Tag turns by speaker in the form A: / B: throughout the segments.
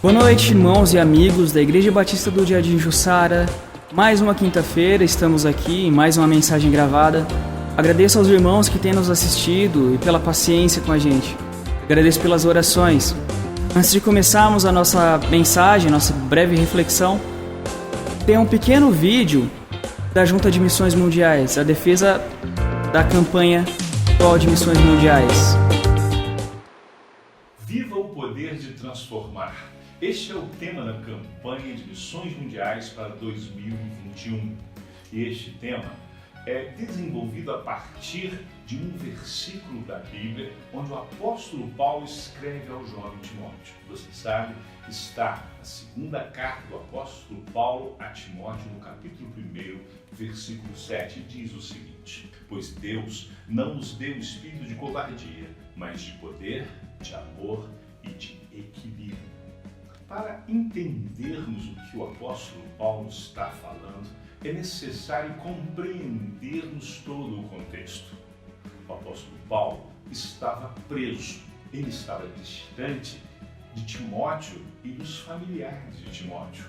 A: Boa noite, irmãos e amigos da Igreja Batista do Jardim Jussara. Mais uma quinta-feira, estamos aqui em mais uma mensagem gravada. Agradeço aos irmãos que têm nos assistido e pela paciência com a gente. Agradeço pelas orações. Antes de começarmos a nossa mensagem, nossa breve reflexão, tem um pequeno vídeo da Junta de Missões Mundiais, a defesa da campanha atual de Missões Mundiais.
B: Viva o poder de transformar. Este é o tema da campanha de Missões Mundiais para 2021. E este tema é desenvolvido a partir de um versículo da Bíblia, onde o apóstolo Paulo escreve ao jovem Timóteo. Você sabe, está na segunda carta do apóstolo Paulo a Timóteo, no capítulo 1, versículo 7, diz o seguinte: pois Deus não nos deu espírito de covardia, mas de poder, de amor e de equilíbrio. Para entendermos o que o apóstolo Paulo está falando, é necessário compreendermos todo o contexto. O apóstolo Paulo estava preso, ele estava distante de Timóteo e dos familiares de Timóteo.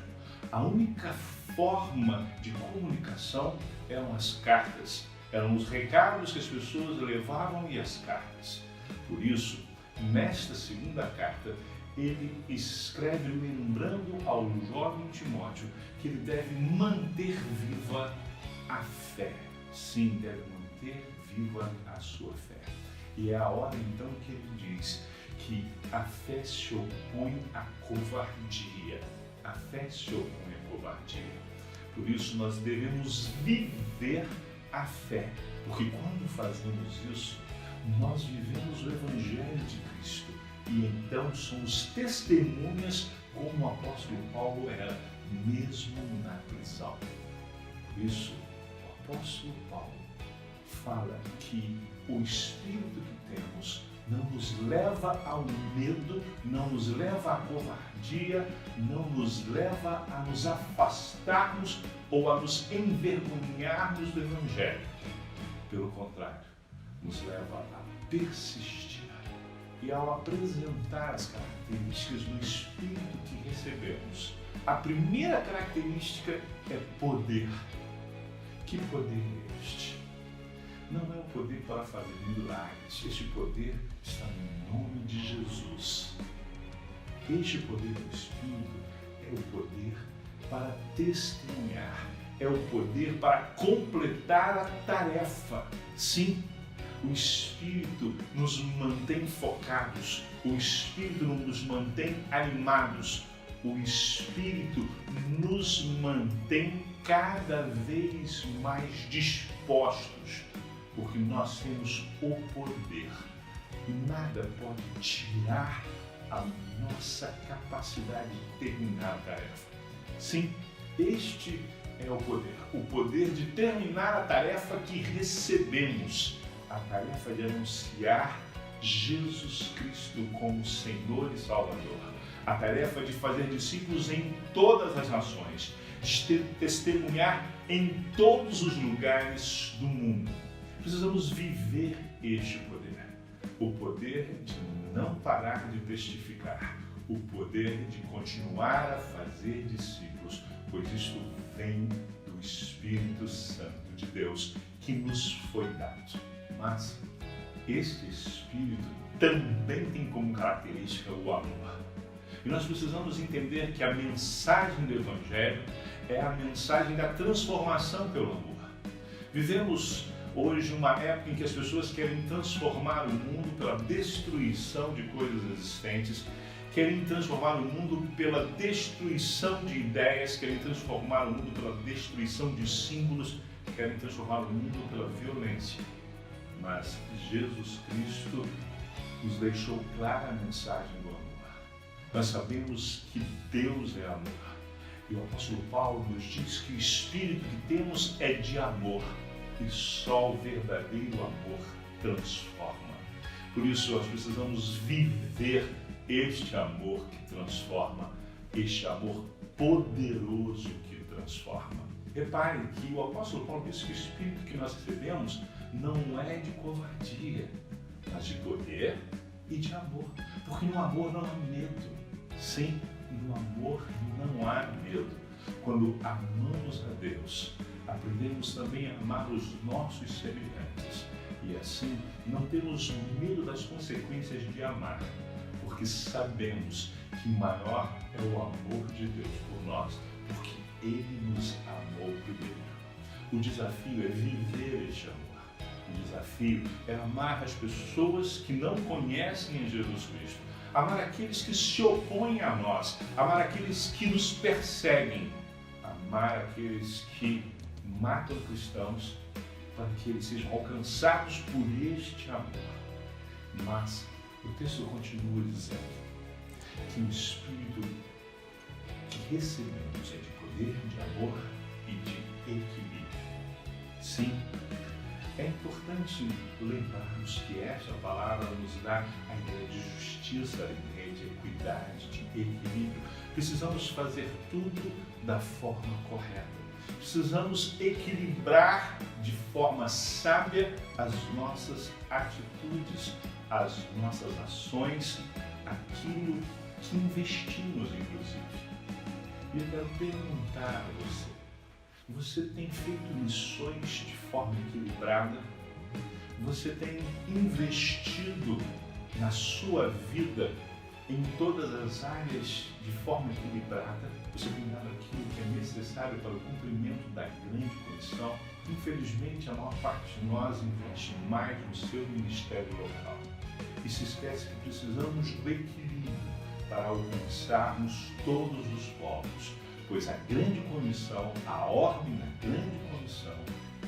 B: A única forma de comunicação eram as cartas, eram os recados que as pessoas levavam e as cartas. Por isso, nesta segunda carta, ele escreve lembrando ao jovem Timóteo que ele deve manter viva a fé. Sim, deve manter viva a sua fé. E é a hora então que ele diz que a fé se opõe à covardia. A fé se opõe à covardia. Por isso nós devemos viver a fé, porque quando fazemos isso, nós vivemos o Evangelho de Cristo. E então somos testemunhas como o apóstolo Paulo era, mesmo na prisão. Por isso, o apóstolo Paulo fala que o espírito que temos não nos leva ao medo, não nos leva à covardia, não nos leva a nos afastarmos ou a nos envergonharmos do Evangelho. Pelo contrário, nos leva a persistir. E ao apresentar as características do Espírito que recebemos, a primeira característica é poder. Que poder é este? Não é o poder para fazer milagres. Este poder está no nome de Jesus. Este poder do Espírito é o poder para testemunhar. É o poder para completar a tarefa. Sim, o Espírito nos mantém focados, o Espírito nos mantém animados, o Espírito nos mantém cada vez mais dispostos, porque nós temos o poder. Nada pode tirar a nossa capacidade de terminar a tarefa. Sim, este é o poder de terminar a tarefa que recebemos. A tarefa de anunciar Jesus Cristo como Senhor e Salvador. A tarefa de fazer discípulos em todas as nações, de testemunhar em todos os lugares do mundo. Precisamos viver este poder. O poder de não parar de testificar. O poder de continuar a fazer discípulos, pois isto vem do Espírito Santo de Deus que nos foi dado. Mas este Espírito também tem como característica o amor. E nós precisamos entender que a mensagem do Evangelho é a mensagem da transformação pelo amor. Vivemos hoje uma época em que as pessoas querem transformar o mundo pela destruição de coisas existentes, querem transformar o mundo pela destruição de ideias, querem transformar o mundo pela destruição de símbolos, querem transformar o mundo pela violência. Mas Jesus Cristo nos deixou clara a mensagem do amor. Nós sabemos que Deus é amor. E o apóstolo Paulo nos diz que o espírito que temos é de amor. E só o verdadeiro amor transforma. Por isso nós precisamos viver este amor que transforma, este amor poderoso que transforma. Repare que o apóstolo Paulo diz que o espírito que nós recebemos não é de covardia, mas de poder e de amor. Porque no amor não há medo. Sim, no amor não há medo. Quando amamos a Deus, aprendemos também a amar os nossos semelhantes. E assim, não temos medo das consequências de amar, porque sabemos que maior é o amor de Deus por nós, porque Ele nos amou primeiro. O desafio é viver este amor. O desafio é amar as pessoas que não conhecem a Jesus Cristo, amar aqueles que se opõem a nós, amar aqueles que nos perseguem, amar aqueles que matam cristãos, para que eles sejam alcançados por este amor. Mas o texto continua dizendo que o Espírito que recebemos é de poder, de amor e de equilíbrio. Sim, é importante lembrarmos que esta palavra nos dá a ideia de justiça, a ideia de equidade, de equilíbrio. Precisamos fazer tudo da forma correta. Precisamos equilibrar de forma sábia as nossas atitudes, as nossas ações, aquilo que investimos, inclusive. E eu quero perguntar a você, você tem feito missões de forma equilibrada? Você tem investido na sua vida em todas as áreas de forma equilibrada? Você tem dado aquilo que é necessário para o cumprimento da grande comissão? Infelizmente, a maior parte de nós investe mais no seu ministério local e se esquece que precisamos do equilíbrio para alcançarmos todos os povos, pois a grande comissão, a ordem da grande comissão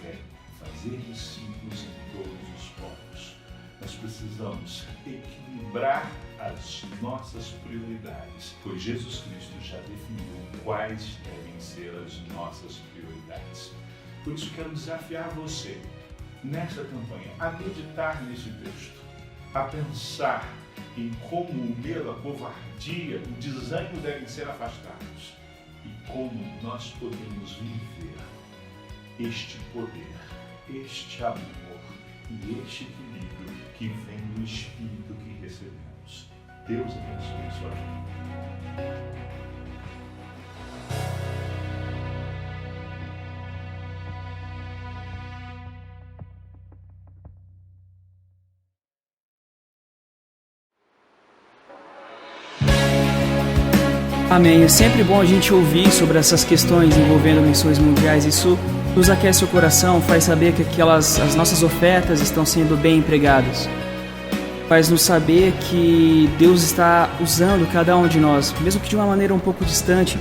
B: é fazer discípulos em todos os povos. Nós precisamos equilibrar as nossas prioridades, pois Jesus Cristo já definiu quais devem ser as nossas prioridades. Por isso quero desafiar você, nesta campanha, a meditar nesse texto, a pensar em como o medo, a covardia, o desânimo devem ser afastados e como nós podemos viver este poder, este amor e este equilíbrio que vem do Espírito que recebemos. Deus abençoe a sua vida.
A: Amém. É sempre bom a gente ouvir sobre essas questões envolvendo missões mundiais. Isso nos aquece o coração, faz saber que as nossas ofertas estão sendo bem empregadas. Faz nos saber que Deus está usando cada um de nós, mesmo que de uma maneira um pouco distante,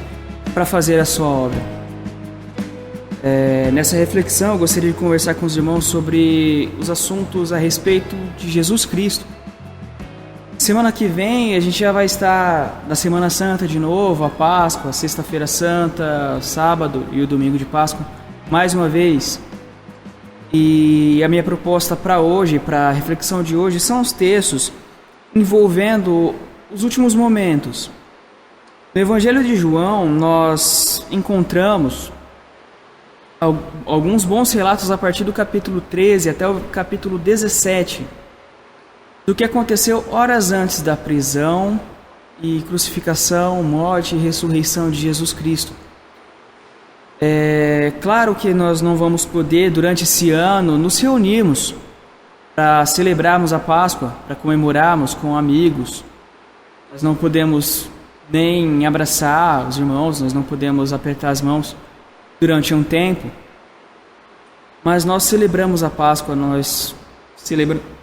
A: para fazer a sua obra. Nessa reflexão, eu gostaria de conversar com os irmãos sobre os assuntos a respeito de Jesus Cristo. Semana que vem a gente já vai estar na Semana Santa de novo, a Páscoa, a Sexta-feira Santa, sábado e o Domingo de Páscoa, mais uma vez. E a minha proposta para hoje, para a reflexão de hoje, são os textos envolvendo os últimos momentos. No Evangelho de João, nós encontramos alguns bons relatos a partir do capítulo 13 até o capítulo 17, do que aconteceu horas antes da prisão e crucificação, morte e ressurreição de Jesus Cristo. É claro que nós não vamos poder, durante esse ano, nos reunirmos para celebrarmos a Páscoa, para comemorarmos com amigos. Nós não podemos nem abraçar os irmãos, nós não podemos apertar as mãos durante um tempo. Mas nós celebramos a Páscoa, nós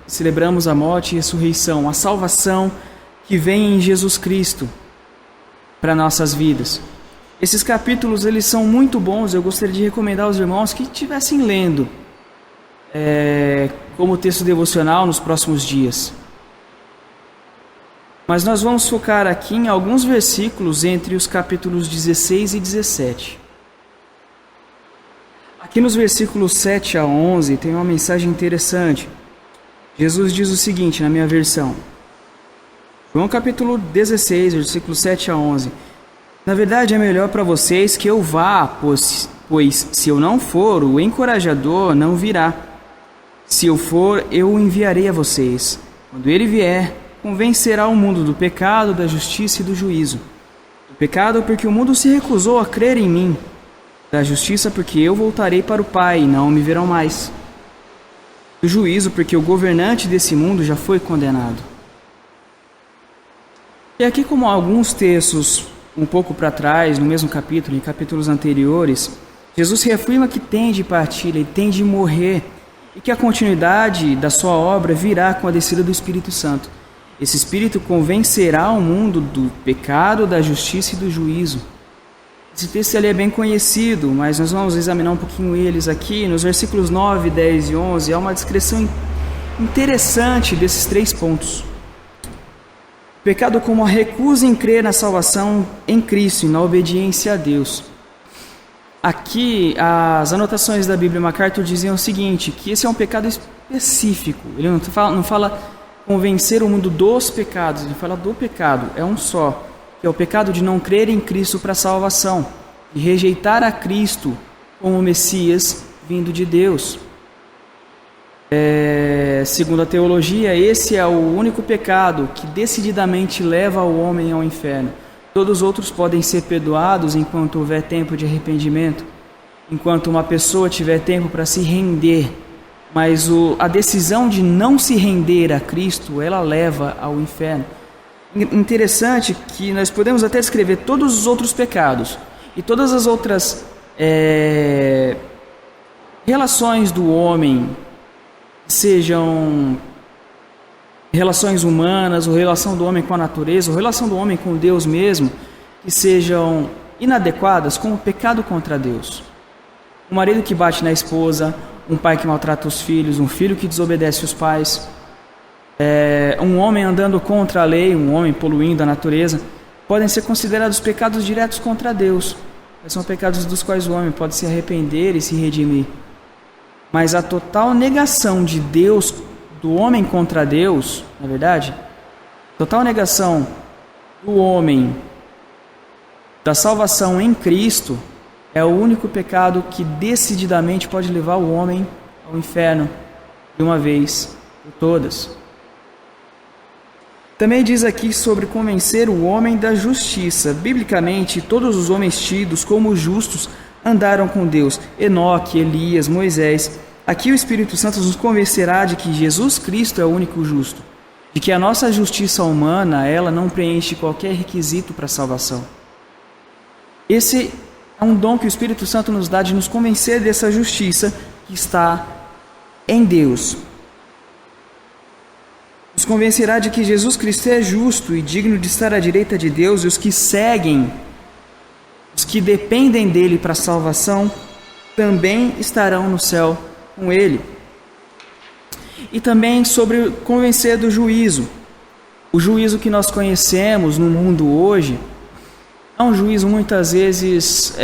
A: celebramos a morte e a ressurreição, a salvação que vem em Jesus Cristo para nossas vidas. Esses capítulos, eles são muito bons, eu gostaria de recomendar aos irmãos que estivessem lendo como texto devocional nos próximos dias. Mas nós vamos focar aqui em alguns versículos entre os capítulos 16 e 17. Aqui nos versículos 7 a 11 tem uma mensagem interessante. Jesus diz o seguinte na minha versão. João capítulo 16, versículos 7 a 11. Na verdade é melhor para vocês que eu vá, pois se eu não for, o encorajador não virá. Se eu for, eu o enviarei a vocês. Quando ele vier, convencerá o mundo do pecado, da justiça e do juízo. Do Pecado porque o mundo se recusou a crer em mim. Da justiça porque eu voltarei para o Pai e não me verão mais. Do juízo porque o governante desse mundo já foi condenado. E aqui, como alguns textos um pouco para trás, no mesmo capítulo, em capítulos anteriores, Jesus reafirma que tem de partir, ele tem de morrer, e que a continuidade da sua obra virá com a descida do Espírito Santo. Esse Espírito convencerá o mundo do pecado, da justiça e do juízo. Esse texto ali é bem conhecido, mas nós vamos examinar um pouquinho eles aqui. Nos versículos 9, 10 e 11, há uma descrição interessante desses 3 pontos. Pecado como a recusa em crer na salvação em Cristo e na obediência a Deus. Aqui, as anotações da Bíblia MacArthur diziam o seguinte, que esse é um pecado específico. Ele não fala convencer o mundo dos pecados, ele fala do pecado, é um só. Que é o pecado de não crer em Cristo para a salvação, de rejeitar a Cristo como Messias vindo de Deus. Segundo a teologia, esse é o único pecado que decididamente leva o homem ao inferno. Todos os outros podem ser perdoados enquanto houver tempo de arrependimento, enquanto uma pessoa tiver tempo para se render, mas a decisão de não se render a Cristo, ela leva ao inferno. Interessante que nós podemos até descrever todos os outros pecados e todas as outras relações do homem, sejam relações humanas, ou relação do homem com a natureza, ou relação do homem com Deus mesmo, que sejam inadequadas como pecado contra Deus. Um marido que bate na esposa, um pai que maltrata os filhos, um filho que desobedece os pais, um homem andando contra a lei, um homem poluindo a natureza, podem ser considerados pecados diretos contra Deus. São pecados dos quais o homem pode se arrepender e se redimir. Mas a total negação de Deus, do homem contra Deus, na verdade, total negação do homem da salvação em Cristo, é o único pecado que decididamente pode levar o homem ao inferno de uma vez por todas. Também diz aqui sobre convencer o homem da justiça. Biblicamente, todos os homens tidos como justos andaram com Deus. Enoque, Elias, Moisés. Aqui o Espírito Santo nos convencerá de que Jesus Cristo é o único justo, de que a nossa justiça humana, ela não preenche qualquer requisito para a salvação. Esse é um dom que o Espírito Santo nos dá de nos convencer dessa justiça que está em Deus. Nos convencerá de que Jesus Cristo é justo e digno de estar à direita de Deus, e os que seguem, os que dependem dele para a salvação, também estarão no céu com ele. E também sobre convencer do juízo. O juízo que nós conhecemos no mundo hoje é um juízo muitas vezes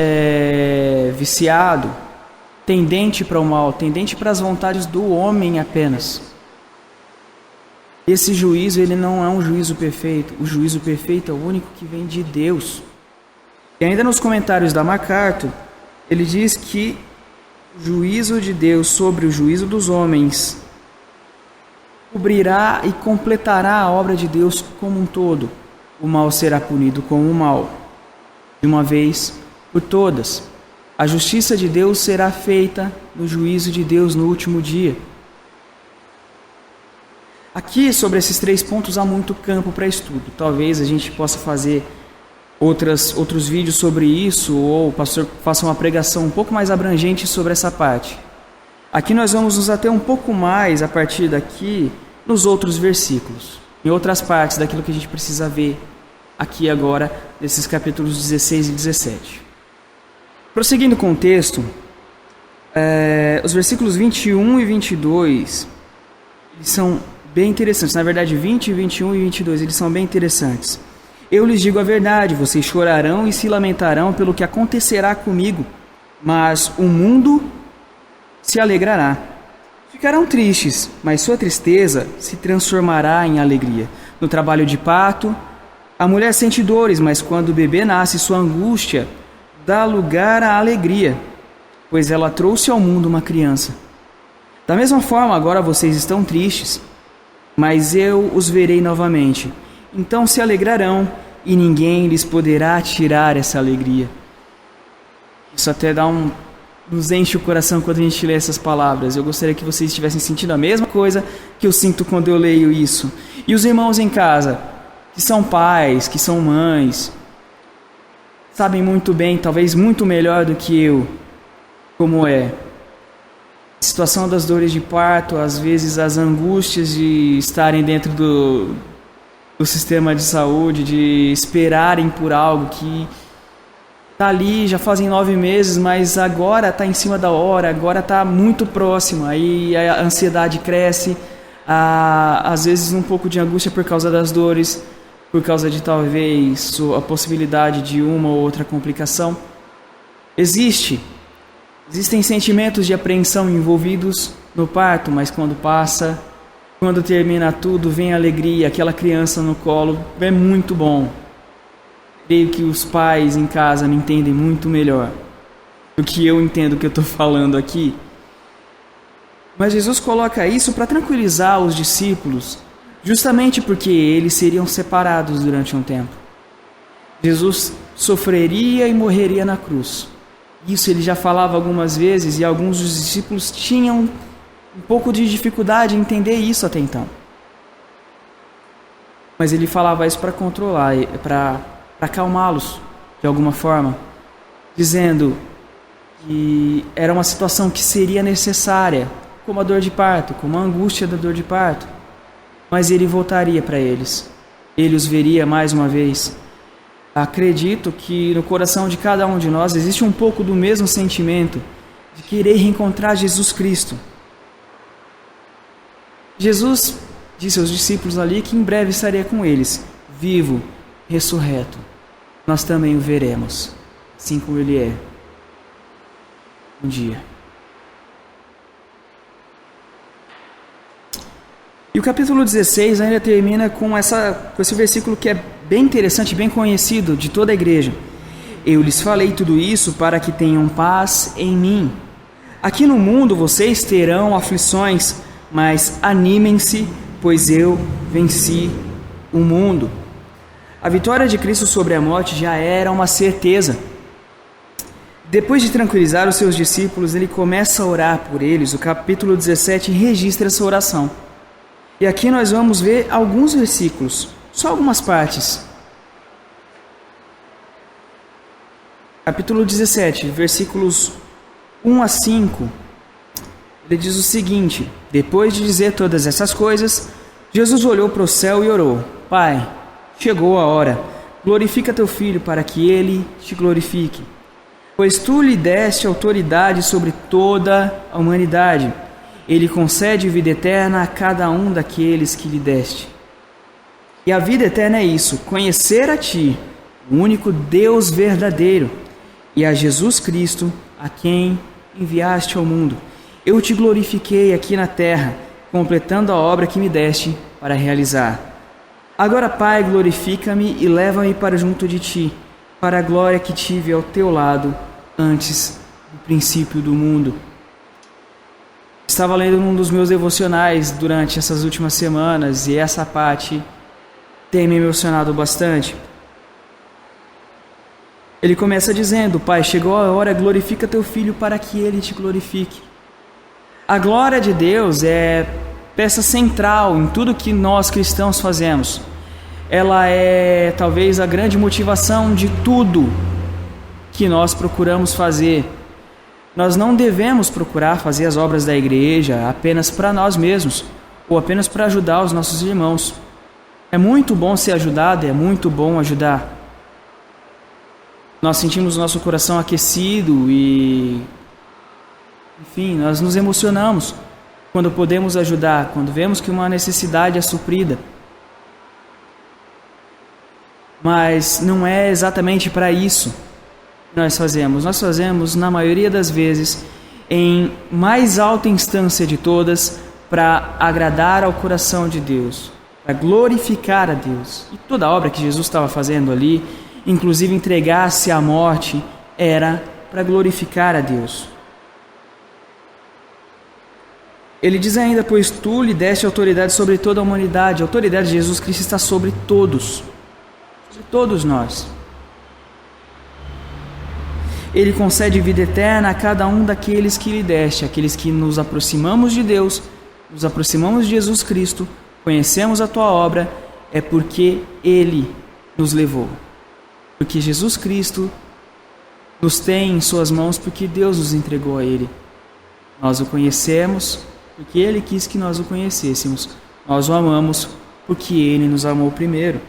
A: viciado, tendente para o mal, tendente para as vontades do homem apenas. Esse juízo, ele não é um juízo perfeito. O juízo perfeito é o único que vem de Deus. E ainda nos comentários da MacArthur, ele diz que o juízo de Deus sobre o juízo dos homens cobrirá e completará a obra de Deus como um todo. O mal será punido como o mal, de uma vez por todas. A justiça de Deus será feita no juízo de Deus no último dia. Aqui, sobre esses 3 pontos, há muito campo para estudo. Talvez a gente possa fazer outros vídeos sobre isso, ou o pastor faça uma pregação um pouco mais abrangente sobre essa parte. Aqui nós vamos nos ater um pouco mais, a partir daqui, nos outros versículos, em outras partes daquilo que a gente precisa ver aqui agora, nesses capítulos 16 e 17. Prosseguindo com o texto, os versículos 21 e 22, eles são bem interessantes. Na verdade, 20, 21 e 22, eles são bem interessantes. Eu lhes digo a verdade, vocês chorarão e se lamentarão pelo que acontecerá comigo, mas o mundo se alegrará. Ficarão tristes, mas sua tristeza se transformará em alegria. No trabalho de parto, a mulher sente dores, mas quando o bebê nasce, sua angústia dá lugar à alegria, pois ela trouxe ao mundo uma criança. Da mesma forma, agora vocês estão tristes, mas eu os verei novamente. Então se alegrarão, e ninguém lhes poderá tirar essa alegria. Isso até nos enche o coração quando a gente lê essas palavras. Eu gostaria que vocês estivessem sentindo a mesma coisa que eu sinto quando eu leio isso. E os irmãos em casa, que são pais, que são mães, sabem muito bem, talvez muito melhor do que eu, como é a situação das dores de parto, às vezes as angústias de estarem dentro do sistema de saúde, de esperarem por algo que está ali, já fazem 9 meses, mas agora está em cima da hora, agora está muito próximo, aí a ansiedade cresce, às vezes um pouco de angústia por causa das dores, por causa de talvez a possibilidade de uma ou outra complicação. Existem sentimentos de apreensão envolvidos no parto, mas quando passa, quando termina tudo, vem a alegria, aquela criança no colo, é muito bom. Creio que os pais em casa me entendem muito melhor do que eu entendo o que eu estou falando aqui. Mas Jesus coloca isso para tranquilizar os discípulos, justamente porque eles seriam separados durante um tempo. Jesus sofreria e morreria na cruz. Isso ele já falava algumas vezes e alguns dos discípulos tinham um pouco de dificuldade em entender isso até então. Mas ele falava isso para controlar, para acalmá-los de alguma forma, dizendo que era uma situação que seria necessária, como a dor de parto, como a angústia da dor de parto, mas ele voltaria para eles, ele os veria mais uma vez. Acredito que no coração de cada um de nós existe um pouco do mesmo sentimento de querer reencontrar Jesus Cristo. Jesus disse aos discípulos ali que em breve estaria com eles, vivo, ressurreto. Nós também o veremos, assim como ele é, um dia. E o capítulo 16 ainda termina com esse versículo que é bem interessante, bem conhecido de toda a igreja. Eu lhes falei tudo isso para que tenham paz em mim. Aqui no mundo vocês terão aflições, mas animem-se, pois eu venci o mundo. A vitória de Cristo sobre a morte já era uma certeza. Depois de tranquilizar os seus discípulos, ele começa a orar por eles. O capítulo 17 registra essa oração. E aqui nós vamos ver alguns versículos, só algumas partes. Capítulo 17, versículos 1 a 5. Ele diz o seguinte: depois de dizer todas essas coisas, Jesus olhou para o céu e orou: Pai, chegou a hora, glorifica teu Filho para que ele te glorifique. Pois tu lhe deste autoridade sobre toda a humanidade. Ele concede vida eterna a cada um daqueles que lhe deste. E a vida eterna é isso: conhecer a ti, o único Deus verdadeiro, e a Jesus Cristo, a quem enviaste ao mundo. Eu te glorifiquei aqui na terra, completando a obra que me deste para realizar. Agora, Pai, glorifica-me e leva-me para junto de ti, para a glória que tive ao teu lado antes do princípio do mundo. Estava lendo um dos meus devocionais durante essas últimas semanas e essa parte tem me emocionado bastante. Ele começa dizendo: Pai, chegou a hora, glorifica teu Filho para que ele te glorifique. A glória de Deus é peça central em tudo que nós cristãos fazemos. Ela é talvez a grande motivação de tudo que nós procuramos fazer. Nós não devemos procurar fazer as obras da igreja apenas para nós mesmos ou apenas para ajudar os nossos irmãos. É muito bom ser ajudado, é muito bom ajudar. Nós sentimos nosso coração aquecido e, enfim, nós nos emocionamos quando podemos ajudar, quando vemos que uma necessidade é suprida. Mas não é exatamente para isso que nós fazemos. Nós fazemos, na maioria das vezes, em mais alta instância de todas, para agradar ao coração de Deus, para glorificar a Deus. E toda a obra que Jesus estava fazendo ali, inclusive entregar-se à morte, era para glorificar a Deus. Ele diz ainda: pois tu lhe deste autoridade sobre toda a humanidade. A autoridade de Jesus Cristo está sobre todos. de todos nós. Ele concede vida eterna a cada um daqueles que lhe deste, aqueles que nos aproximamos de Deus, nos aproximamos de Jesus Cristo, conhecemos a tua obra, é porque Ele nos levou. Porque Jesus Cristo nos tem em suas mãos, porque Deus nos entregou a Ele. Nós o conhecemos porque Ele quis que nós o conhecêssemos. Nós o amamos porque Ele nos amou primeiro.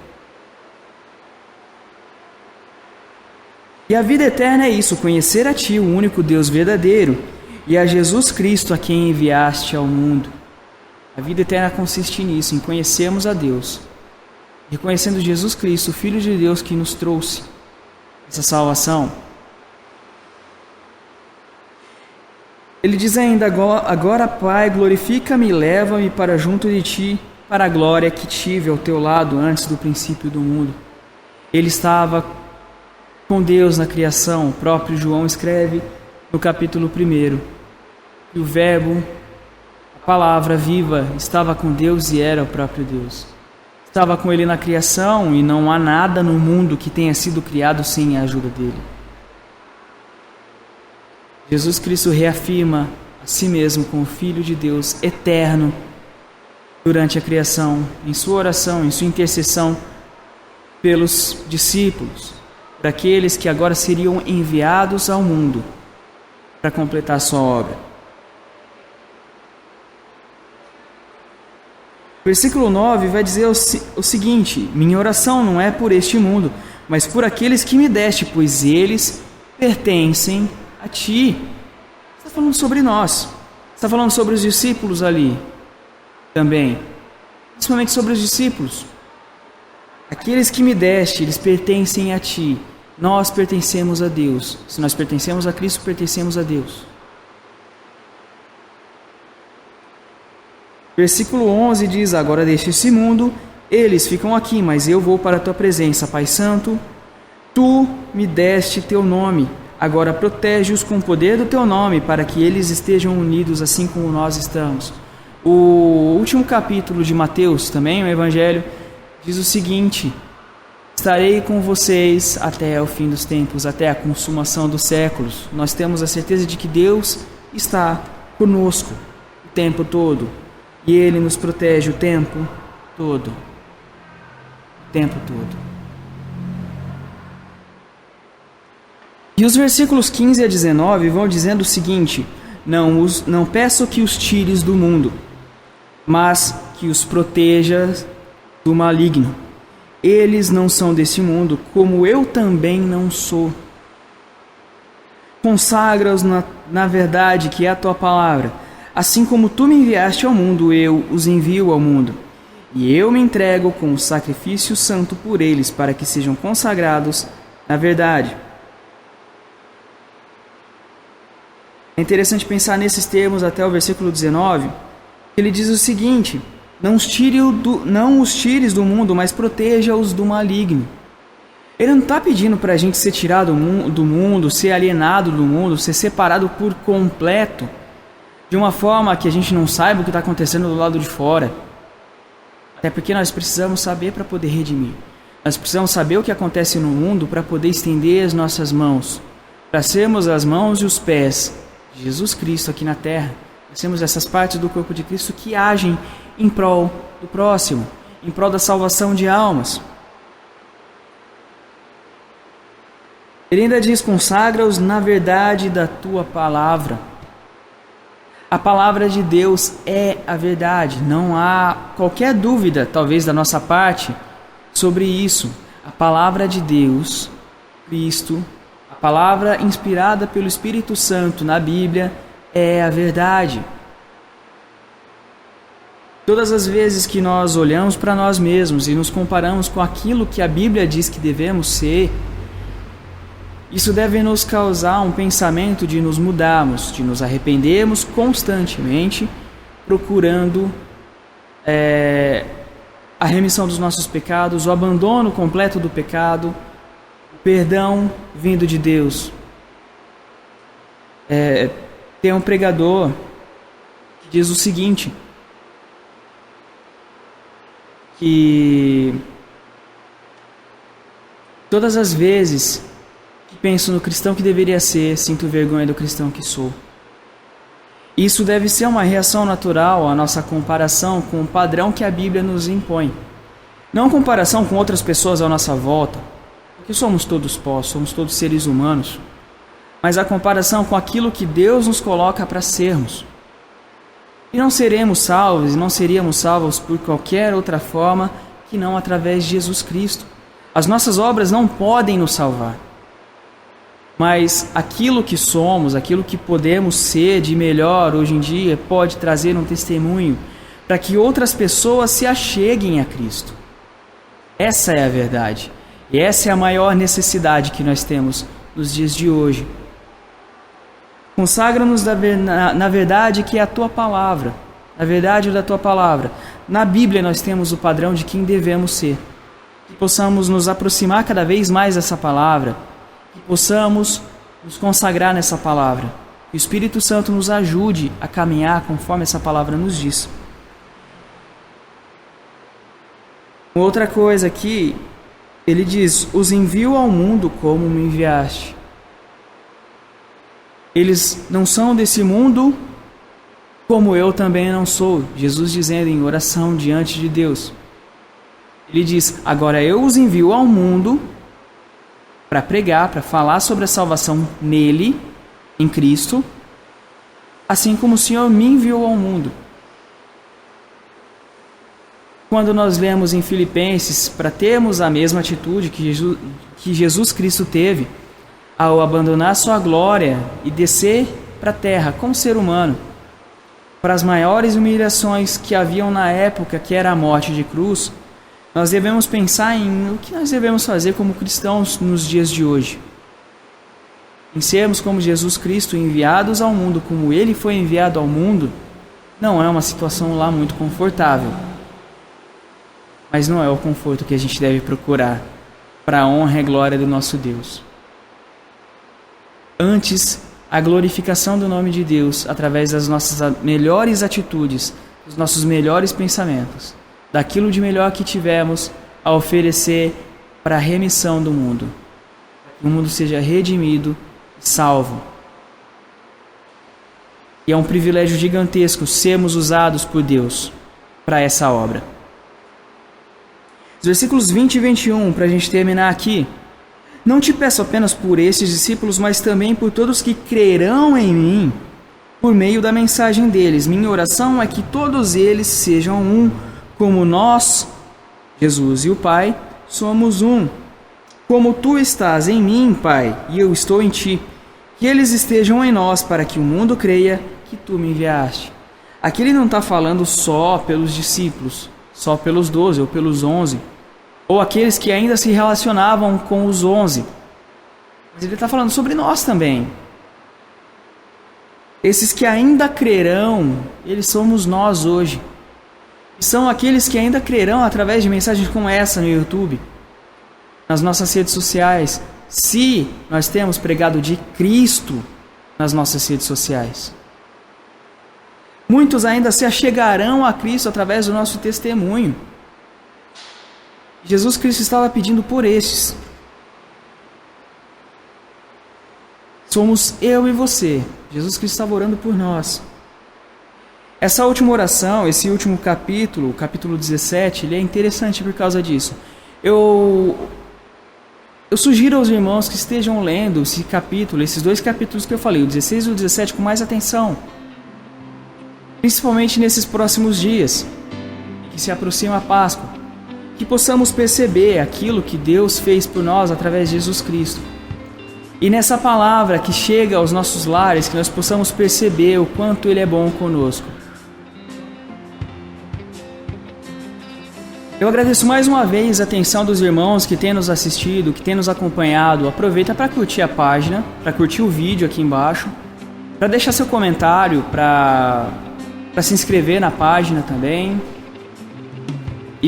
A: E a vida eterna é isso, conhecer a Ti, o único Deus verdadeiro, e a Jesus Cristo, a quem enviaste ao mundo. A vida eterna consiste nisso, em conhecermos a Deus, reconhecendo Jesus Cristo, o Filho de Deus que nos trouxe essa salvação. Ele diz ainda, agora Pai, glorifica-me e leva-me para junto de Ti, para a glória que tive ao Teu lado antes do princípio do mundo. Ele estava com Deus na criação. O próprio João escreve no capítulo 1, que o Verbo, a palavra viva, estava com Deus e era o próprio Deus. Estava com Ele na criação e não há nada no mundo que tenha sido criado sem a ajuda dEle. Jesus Cristo reafirma a si mesmo como Filho de Deus eterno durante a criação, em sua oração, em sua intercessão pelos discípulos, para aqueles que agora seriam enviados ao mundo para completar a sua obra. Versículo 9 vai dizer o seguinte: minha oração não é por este mundo, mas por aqueles que me deste, pois eles pertencem a Ti. Está falando sobre nós, está falando sobre os discípulos ali também, principalmente sobre os discípulos. Aqueles que me deste, eles pertencem a Ti. Nós pertencemos a Deus. Se nós pertencemos a Cristo, pertencemos a Deus. Versículo 11 diz, agora deixa esse mundo, eles ficam aqui, mas eu vou para a Tua presença, Pai Santo. Tu me deste Teu nome, agora protege-os com o poder do Teu nome, para que eles estejam unidos assim como nós estamos. O último capítulo de Mateus, também o Evangelho, diz o seguinte: estarei com vocês até o fim dos tempos, até a consumação dos séculos. Nós temos a certeza de que Deus está conosco o tempo todo. E Ele nos protege o tempo todo. O tempo todo. E os versículos 15 a 19 vão dizendo o seguinte: não peço que os tires do mundo, mas que os protejas do maligno. Eles não são desse mundo, como eu também não sou. Consagra-os na verdade, que é a Tua palavra. Assim como Tu me enviaste ao mundo, eu os envio ao mundo. E eu me entrego com o sacrifício santo por eles, para que sejam consagrados na verdade. É interessante pensar nesses termos até o versículo 19. Ele diz o seguinte: não os tires do mundo, mas proteja-os do maligno. Ele não está pedindo para a gente ser tirado do mundo, ser alienado do mundo, ser separado por completo, de uma forma que a gente não saiba o que está acontecendo do lado de fora. Até porque nós precisamos saber para poder redimir. Nós precisamos saber o que acontece no mundo para poder estender as nossas mãos, para sermos as mãos e os pés de Jesus Cristo aqui na terra. Nós temos essas partes do corpo de Cristo que agem em prol do próximo, em prol da salvação de almas. Ele ainda diz: consagra-os na verdade da Tua palavra. A palavra de Deus é a verdade. Não há qualquer dúvida, talvez da nossa parte, sobre isso. A palavra de Deus, Cristo, a palavra inspirada pelo Espírito Santo na Bíblia, é a verdade. Todas as vezes que nós olhamos para nós mesmos e nos comparamos com aquilo que a Bíblia diz que devemos ser, isso deve nos causar um pensamento de nos mudarmos, de nos arrependermos constantemente, procurando a remissão dos nossos pecados, o abandono completo do pecado, o perdão vindo de Deus. Tem um pregador que diz o seguinte, que Todas as vezes que penso no cristão que deveria ser, sinto vergonha do cristão que sou. Isso deve ser uma reação natural à nossa comparação com o padrão que a Bíblia nos impõe. Não comparação com outras pessoas à nossa volta, porque somos todos pó, somos todos seres humanos, mas a comparação com aquilo que Deus nos coloca para sermos. E não seremos salvos e não seríamos salvos por qualquer outra forma que não através de Jesus Cristo. As nossas obras não podem nos salvar. Mas aquilo que somos, aquilo que podemos ser de melhor hoje em dia, pode trazer um testemunho para que outras pessoas se acheguem a Cristo. Essa é a verdade. E essa é a maior necessidade que nós temos nos dias de hoje. Consagra-nos na verdade que é a Tua Palavra. A verdade da Tua Palavra. Na Bíblia nós temos o padrão de quem devemos ser. Que possamos nos aproximar cada vez mais dessa Palavra. Que possamos nos consagrar nessa Palavra. Que o Espírito Santo nos ajude a caminhar conforme essa Palavra nos diz. Outra coisa aqui, ele diz: os envio ao mundo como me enviaste. Eles não são desse mundo, como eu também não sou. Jesus dizendo em oração diante de Deus. Ele diz: agora eu os envio ao mundo para pregar, para falar sobre a salvação nele, em Cristo, assim como o Senhor me enviou ao mundo. Quando nós lemos em Filipenses, para termos a mesma atitude que Jesus Cristo teve, ao abandonar sua glória e descer para a terra como ser humano, para as maiores humilhações que haviam na época, que era a morte de cruz, nós devemos pensar em o que nós devemos fazer como cristãos nos dias de hoje. Em sermos como Jesus Cristo, enviados ao mundo, como Ele foi enviado ao mundo, não é uma situação lá muito confortável. Mas não é o conforto que a gente deve procurar para a honra e glória do nosso Deus. Antes, a glorificação do nome de Deus através das nossas melhores atitudes, dos nossos melhores pensamentos, daquilo de melhor que tivemos a oferecer para a remissão do mundo. Para que o mundo seja redimido e salvo. E é um privilégio gigantesco sermos usados por Deus para essa obra. Os versículos 20 e 21, para a gente terminar aqui. Não te peço apenas por estes discípulos, mas também por todos que crerão em mim, por meio da mensagem deles. Minha oração é que todos eles sejam um, como nós, Jesus e o Pai, somos um. Como tu estás em mim, Pai, e eu estou em ti, que eles estejam em nós, para que o mundo creia que tu me enviaste. Aqui ele não está falando só pelos discípulos, só pelos 12 ou pelos 11, ou aqueles que ainda se relacionavam com os 11. Mas ele está falando sobre nós também. Esses que ainda crerão, eles somos nós hoje. E são aqueles que ainda crerão através de mensagens como essa no YouTube, nas nossas redes sociais, se nós temos pregado de Cristo nas nossas redes sociais. Muitos ainda se achegarão a Cristo através do nosso testemunho. Jesus Cristo estava pedindo por estes. Somos eu e você. Jesus Cristo estava orando por nós. Essa última oração, esse último capítulo, o capítulo 17, ele é interessante por causa disso. Eu sugiro aos irmãos que estejam lendo esse capítulo, esses dois capítulos que eu falei, o 16 e o 17, com mais atenção. Principalmente nesses próximos dias, que se aproxima a Páscoa. Que possamos perceber aquilo que Deus fez por nós através de Jesus Cristo. E nessa palavra que chega aos nossos lares, que nós possamos perceber o quanto Ele é bom conosco. Eu agradeço mais uma vez a atenção dos irmãos que têm nos assistido, que têm nos acompanhado. Aproveita para curtir a página, para curtir o vídeo aqui embaixo, para deixar seu comentário, para se inscrever na página também.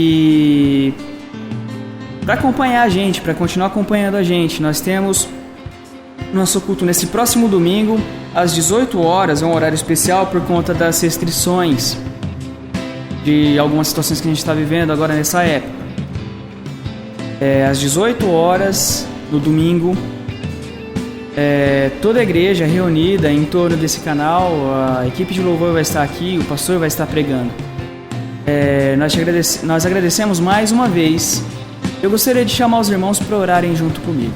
A: E para acompanhar a gente, para continuar acompanhando a gente, nós temos nosso culto nesse próximo domingo, às 18 horas, é um horário especial por conta das restrições de algumas situações que a gente está vivendo agora nessa época. às 18 horas, no domingo. Toda a igreja reunida em torno desse canal, a equipe de louvor vai estar aqui, o pastor vai estar pregando. Nós agradecemos mais uma vez. Eu gostaria de chamar os irmãos para orarem junto comigo.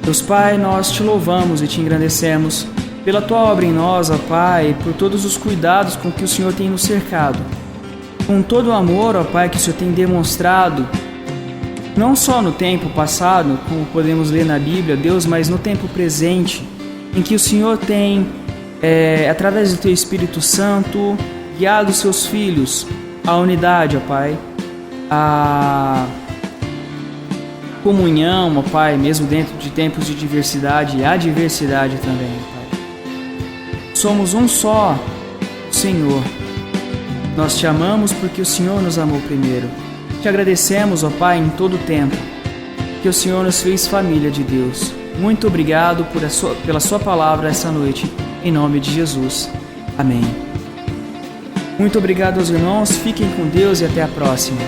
A: Deus Pai, nós te louvamos e te engrandecemos pela tua obra em nós, ó Pai, por todos os cuidados com que o Senhor tem nos cercado. Com todo o amor, ó Pai, que o Senhor tem demonstrado, não só no tempo passado, como podemos ler na Bíblia, Deus, mas no tempo presente, em que o Senhor tem, através do Teu Espírito Santo, guiado os Seus filhos à unidade, ó Pai, à comunhão, ó Pai, mesmo dentro de tempos de diversidade e adversidade também, ó Pai. Somos um só, Senhor. Nós te amamos porque o Senhor nos amou primeiro. Te agradecemos, ó Pai, em todo o tempo, que o Senhor nos fez família de Deus. Muito obrigado pela sua palavra essa noite, em nome de Jesus. Amém. Muito obrigado aos irmãos, fiquem com Deus e até a próxima.